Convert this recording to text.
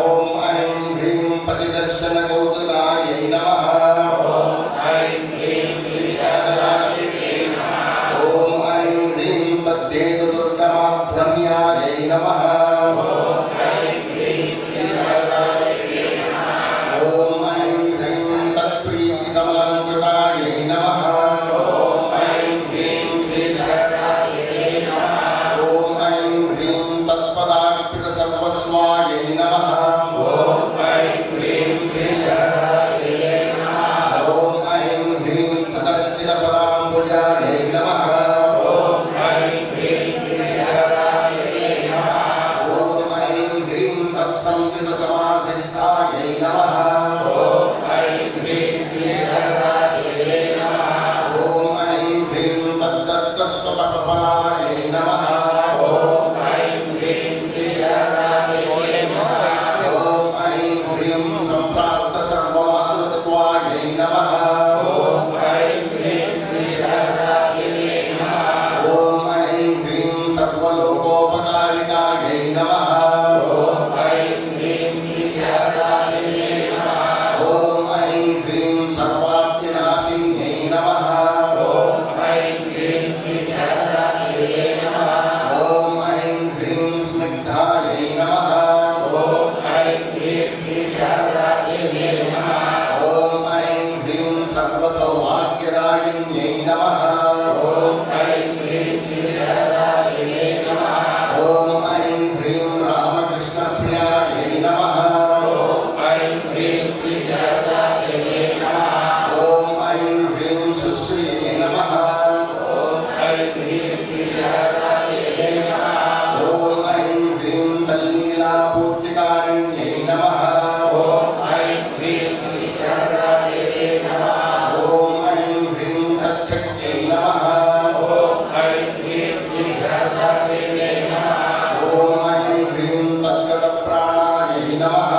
ओम समाधिस्थायै नमः। ॐ ऐं ह्रीं श्री शारदादेव्यै नमः। ॐ ऐं ह्रीं तद्दत्तस्वतपफलायै नमः। ॐ ऐं ह्रीं श्री शारदादेव्यै नमः। ॐ ऐं ह्रीं सम्प्राप्त सर्वमानतत्वायै नमः। ॐ ऐं ह्रीं श्री शारदादेव्यै नमः। ॐ ऐं ह्रीं सर्वलोकोपकारिकायै नमः। ॐ ऐं ह्रीं श्री शारदादेव्यै नमः। ॐ ऐं ह्रीं सर्वाद्यनाशिन्यै नमः। ॐ ऐं ह्रीं श्री शारदादेव्यै नमः। ॐ ऐं ह्रीं स्निग्धायै नमः। ॐ ऐं ह्रीं श्री शारदादेव्यै नमः। ॐ ऐं ह्रीं सर्वसौभाग्यदायिन्यै नमः। ॐ ऐं ह्रीं श्री शारदादेव्यै नमः। ॐ ऐं ह्रीं रामकृष्णप्रियायै नमः। ॐ ऐं ह्रीं श्री शारदादेव्यै नमः। ॐ ऐं ह्रीं सुश्रियै नमः। ॐ ऐं ह्रीं श्री शारदादेव्यै नमः। ॐ ऐं ह्रीं तल्लीलापूर्तिकारिण्यै नमः। ॐ ऐं ह्रीं श्री शारदादेव्यै नमः। ॐ ऐं ह्रीं तच्छक्त्यै नमः। ॐ ऐं ह्रीं श्री शारदादेव्यै नमः। ॐ ऐं ह्रीं तद्गतप्राणायै नमः।